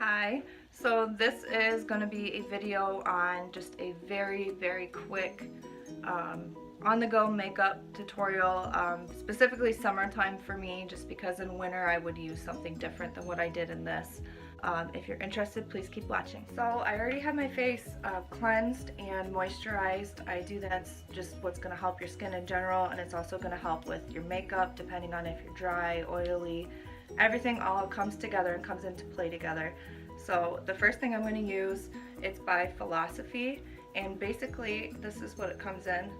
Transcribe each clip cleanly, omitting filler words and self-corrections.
Hi, so this is going to be a video on just a very quick on-the-go makeup tutorial, specifically summertime for me, just because in winter I would use something different than what I did in this. If you're interested, please keep watching. So I already have my face cleansed and moisturized. I do that's just what's going to help your skin in general, and it's also going to help with your makeup depending on if you're dry, oily. Everything all comes together and comes into play together. So the first thing I'm going to use, it's by Philosophy, and basically this is what it comes in.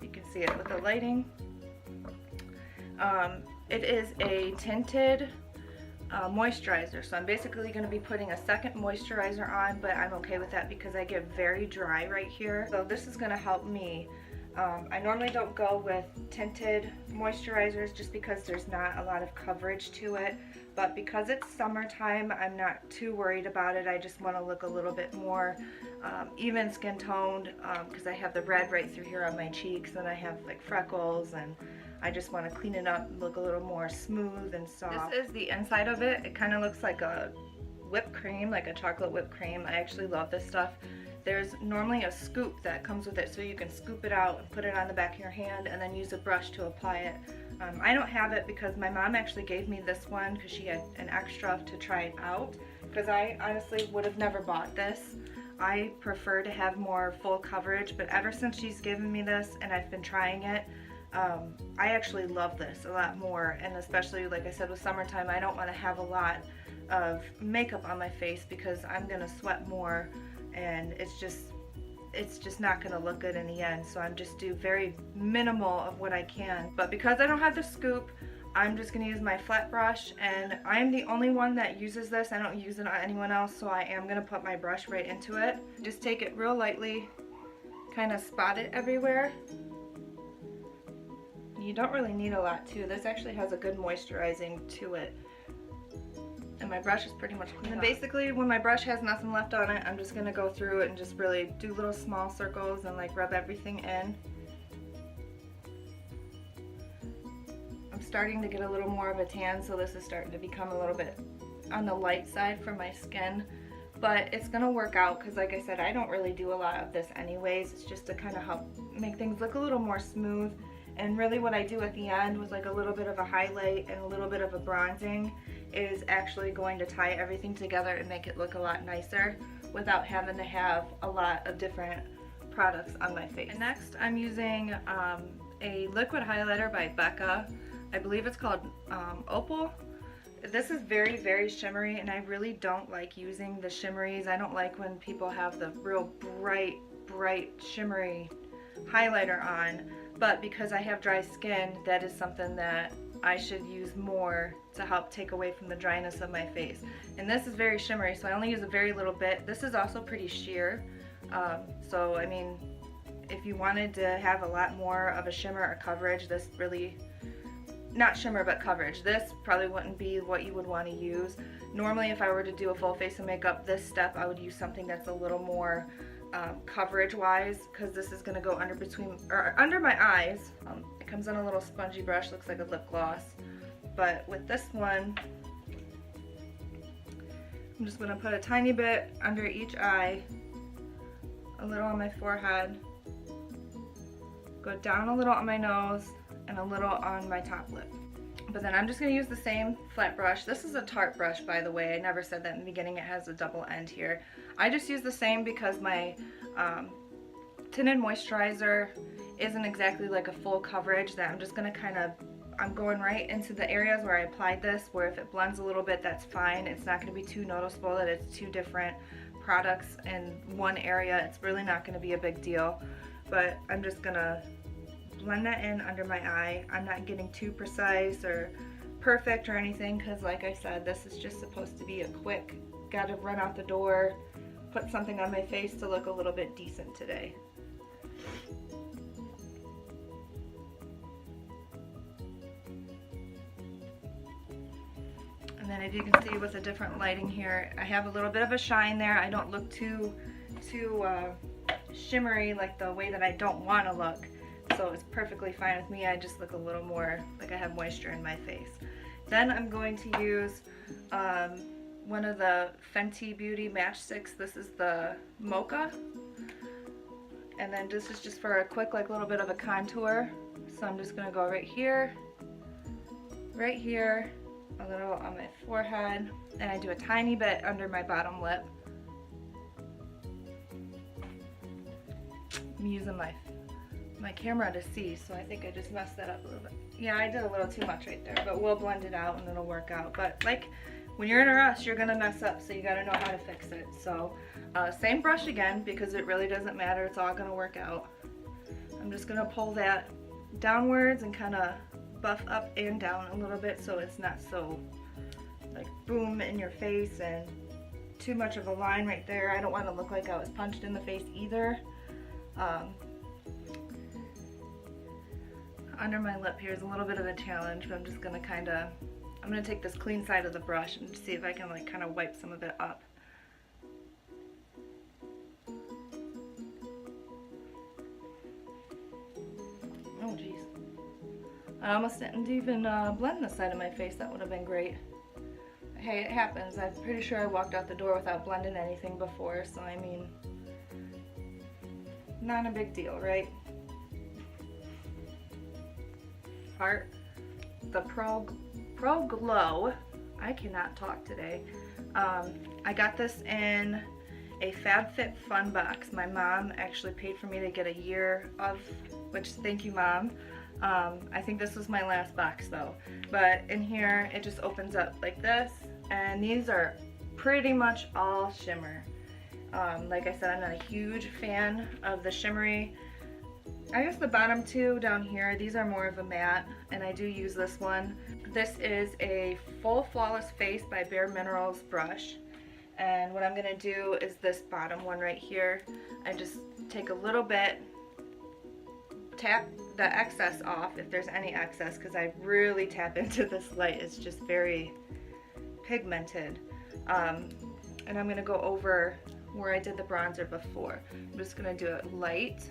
You can see it with the lighting. It is a tinted moisturizer, so I'm basically going to be putting a second moisturizer on, but I'm okay with that because I get very dry right here. So this is going to help me. I normally don't go with tinted moisturizers just because there's not a lot of coverage to it, but because it's summertime, I'm not too worried about it. I just want to look a little bit more even skin toned because I have the red right through here on my cheeks, and I have like freckles, and I just want to clean it up and look a little more smooth and soft. This is the inside of it. It kind of looks like a whipped cream, like a chocolate whipped cream. I actually love this stuff. There's normally a scoop that comes with it, so you can scoop it out and put it on the back of your hand and then use a brush to apply it. I don't have it because my mom actually gave me this one because she had an extra to try it out, because I honestly would have never bought this. I prefer to have more full coverage, but ever since she's given me this and I've been trying it, I actually love this a lot more, and especially like I said with summertime, I don't want to have a lot of makeup on my face because I'm gonna sweat more, and it's just not gonna look good in the end. So I'm just do very minimal of what I can. But because I don't have the scoop, I'm just gonna use my flat brush, and I'm the only one that uses this. I don't use it on anyone else, so I am gonna put my brush right into it. Just take it real lightly, kind of spot it everywhere. You don't really need a lot too. This actually has a good moisturizing to it. And my brush is pretty much clean. And basically when my brush has nothing left on it, I'm just going to go through it and just really do little small circles and like rub everything in. I'm starting to get a little more of a tan, so this is starting to become a little bit on the light side for my skin. But it's going to work out because like I said, I don't really do a lot of this anyways. It's just to kind of help make things look a little more smooth. And really what I do at the end with like a little bit of a highlight and a little bit of a bronzing is actually going to tie everything together and make it look a lot nicer without having to have a lot of different products on my face. And next I'm using a liquid highlighter by Becca. I believe it's called Opal. This is very shimmery, and I really don't like using the shimmeries. I don't like when people have the real bright shimmery highlighter on. But because I have dry skin, that is something that I should use more to help take away from the dryness of my face. And this is very shimmery, so I only use a very little bit. This is also pretty sheer. So I mean, if you wanted to have a lot more of a shimmer or coverage, this really, not shimmer but coverage, this probably wouldn't be what you would want to use. Normally if I were to do a full face of makeup, this step I would use something that's a little more coverage wise, because this is going to go under my eyes. It comes on a little spongy brush, looks like a lip gloss, but with this one I'm just going to put a tiny bit under each eye, a little on my forehead, go down a little on my nose, and a little on my top lip. But then I'm just going to use the same flat brush. This is a Tart brush, by the way. I never said that in the beginning. It has a double end here. I just use the same because my tinted moisturizer isn't exactly like a full coverage, that I'm just going to I'm going right into the areas where I applied this, where if it blends a little bit, that's fine. It's not going to be too noticeable that it's two different products in one area. It's really not going to be a big deal. But I'm just going to blend that in under my eye. I'm not getting too precise or perfect or anything, because like I said, this is just supposed to be a quick, gotta run out the door, put something on my face to look a little bit decent today. And then as you can see with the different lighting here, I have a little bit of a shine there. I don't look too shimmery like the way that I don't want to look. So it's perfectly fine with me. I just look a little more like I have moisture in my face. Then I'm going to use one of the Fenty Beauty Match Sticks. This is the Mocha. And then this is just for a quick, like, little bit of a contour. So I'm just gonna go right here, a little on my forehead, and I do a tiny bit under my bottom lip. I'm using my camera to see, so I think I just messed that up a little bit. Yeah, I did a little too much right there, but we'll blend it out and it'll work out. But like, when you're in a rush, you're gonna mess up, so you gotta know how to fix it. So same brush again, because it really doesn't matter, it's all gonna work out. I'm just gonna pull that downwards and kind of buff up and down a little bit, so it's not so like boom in your face and too much of a line right there. I don't want to look like I was punched in the face either. Under my lip here is a little bit of a challenge, but I'm just gonna I'm gonna take this clean side of the brush and see if I can like kind of wipe some of it up. Oh geez, I almost didn't even blend the side of my face. That would have been great. Hey, it happens. I'm pretty sure I walked out the door without blending anything before, so I mean, not a big deal, right? Tart, the Pro Glow. I cannot talk today. I got this in a FabFitFun box. My mom actually paid for me to get a year of, which thank you, Mom. I think this was my last box though. But in here, it just opens up like this, and these are pretty much all shimmer. Like I said, I'm not a huge fan of the shimmery. I guess the bottom two down here, these are more of a matte, and I do use this one. This is a Full Flawless Face by Bare Minerals brush. And what I'm gonna do is this bottom one right here. I just take a little bit, tap the excess off if there's any excess, because I really tap into this light. It's just very pigmented. And I'm gonna go over where I did the bronzer before. I'm just gonna do it light.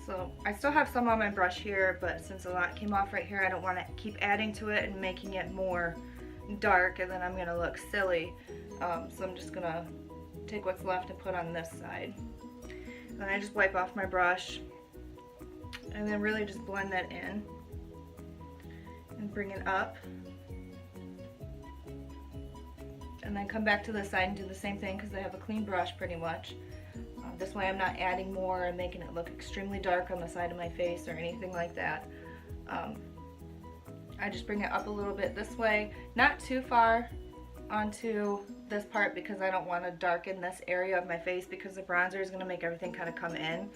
So I still have some on my brush here, but since a lot came off right here, I don't want to keep adding to it and making it more dark, and then I'm gonna look silly. So I'm just gonna take what's left and put on this side. And I just wipe off my brush and then really just blend that in and bring it up. And then come back to the side and do the same thing, because I have a clean brush pretty much. This way I'm not adding more and making it look extremely dark on the side of my face or anything like that. I just bring it up a little bit this way, not too far onto this part, because I don't want to darken this area of my face, because the bronzer is going to make everything kind of come in.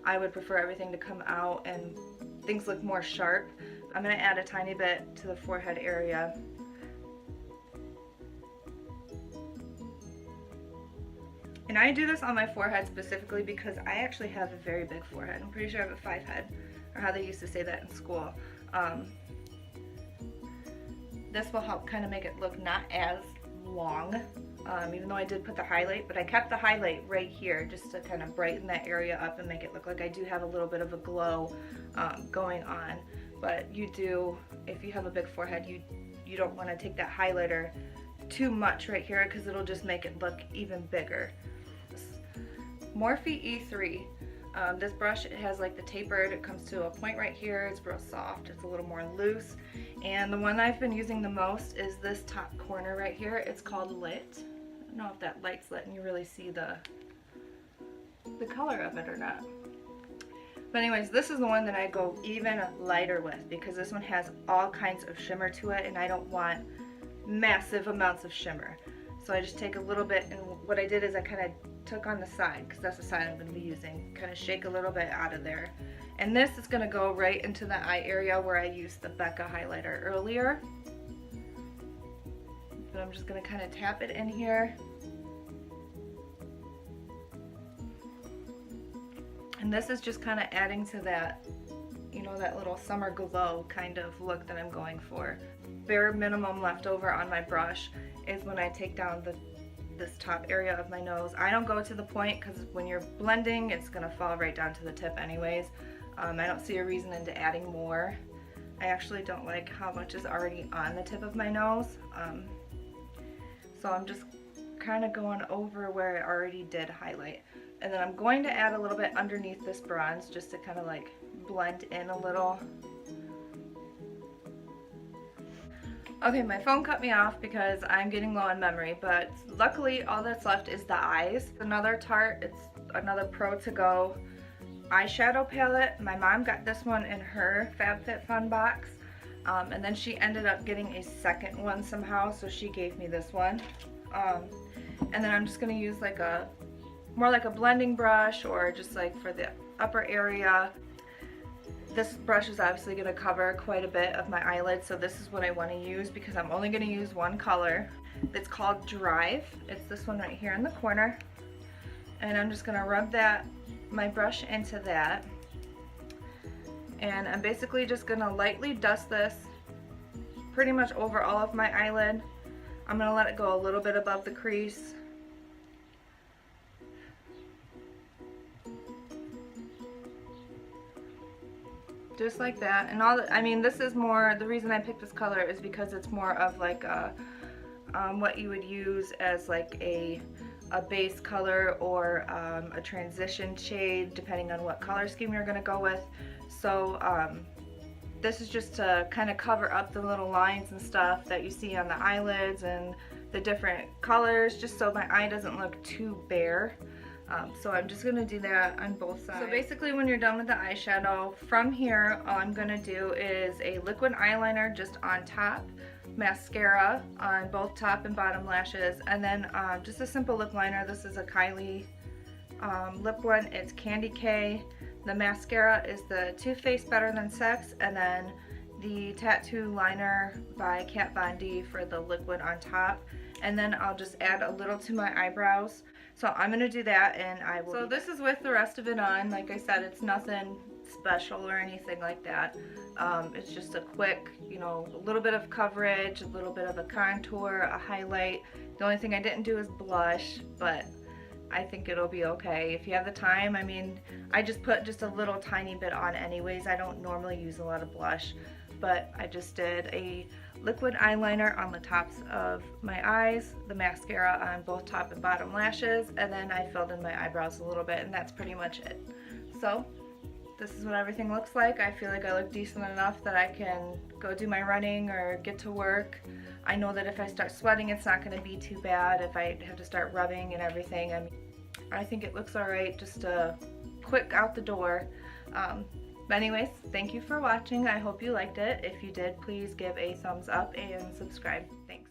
I would prefer everything to come out and things look more sharp. I'm going to add a tiny bit to the forehead area. And I do this on my forehead specifically because I actually have a very big forehead. I'm pretty sure I have a 5 head, or how they used to say that in school. This will help kind of make it look not as long, even though I did put the highlight, but I kept the highlight right here just to kind of brighten that area up and make it look like I do have a little bit of a glow going on. But you do, if you have a big forehead, you don't want to take that highlighter too much right here, because it'll just make it look even bigger. Morphe E3. This brush, it has like the tapered, it comes to a point right here, it's real soft, it's a little more loose. And the one I've been using the most is this top corner right here. It's called Lit. I don't know if that light's lit and you really see the color of it or not. But anyways, this is the one that I go even lighter with, because this one has all kinds of shimmer to it, and I don't want massive amounts of shimmer. So I just take a little bit, and what I did is I kind of took on the side, because that's the side I'm going to be using, kind of shake a little bit out of there. And this is going to go right into the eye area where I used the Becca highlighter earlier. But I'm just going to kind of tap it in here. And this is just kind of adding to that, you know, that little summer glow kind of look that I'm going for. Bare minimum left over on my brush is when I take down this top area of my nose. I don't go to the point, because when you're blending, it's going to fall right down to the tip anyways. I don't see a reason into adding more. I actually don't like how much is already on the tip of my nose. So I'm just kind of going over where I already did highlight. And then I'm going to add a little bit underneath this bronze just to kind of like blend in a little. Okay, my phone cut me off because I'm getting low on memory, but luckily all that's left is the eyes. Another Tart, it's another Pro To Go eyeshadow palette. My mom got this one in her FabFitFun box, and then she ended up getting a second one somehow, so she gave me this one. And then I'm just going to use like more like a blending brush, or just like for the upper area. This brush is obviously going to cover quite a bit of my eyelid, so this is what I want to use because I'm only going to use one color. It's called Drive. It's this one right here in the corner. And I'm just going to rub my brush into that. And I'm basically just going to lightly dust this pretty much over all of my eyelid. I'm going to let it go a little bit above the crease. Just like that. And I mean, this is more, the reason I picked this color is because it's more of like what you would use as like a base color or a transition shade, depending on what color scheme you're going to go with. So this is just to kind of cover up the little lines and stuff that you see on the eyelids and the different colors, just so my eye doesn't look too bare. So I'm just going to do that on both sides. So basically when you're done with the eyeshadow, from here all I'm going to do is a liquid eyeliner just on top, mascara on both top and bottom lashes, and then just a simple lip liner. This is a Kylie lip one. It's Candy K. The mascara is the Too Faced Better Than Sex, and then the tattoo liner by Kat Von D for the liquid on top. And then I'll just add a little to my eyebrows. So I'm going to do that, and I will. So this is with the rest of it on. Like I said, it's nothing special or anything like that. It's just a quick, you know, a little bit of coverage, a little bit of a contour, a highlight. The only thing I didn't do is blush, but I think it'll be okay if you have the time. I mean, I just put just a little tiny bit on anyways. I don't normally use a lot of blush, but I just did a liquid eyeliner on the tops of my eyes, the mascara on both top and bottom lashes, and then I filled in my eyebrows a little bit, and that's pretty much it. So this is what everything looks like. I feel like I look decent enough that I can go do my running or get to work. I know that if I start sweating, it's not going to be too bad if I have to start rubbing and everything. I think it looks alright, just quick out the door. But anyways, thank you for watching. I hope you liked it. If you did, please give a thumbs up and subscribe. Thanks.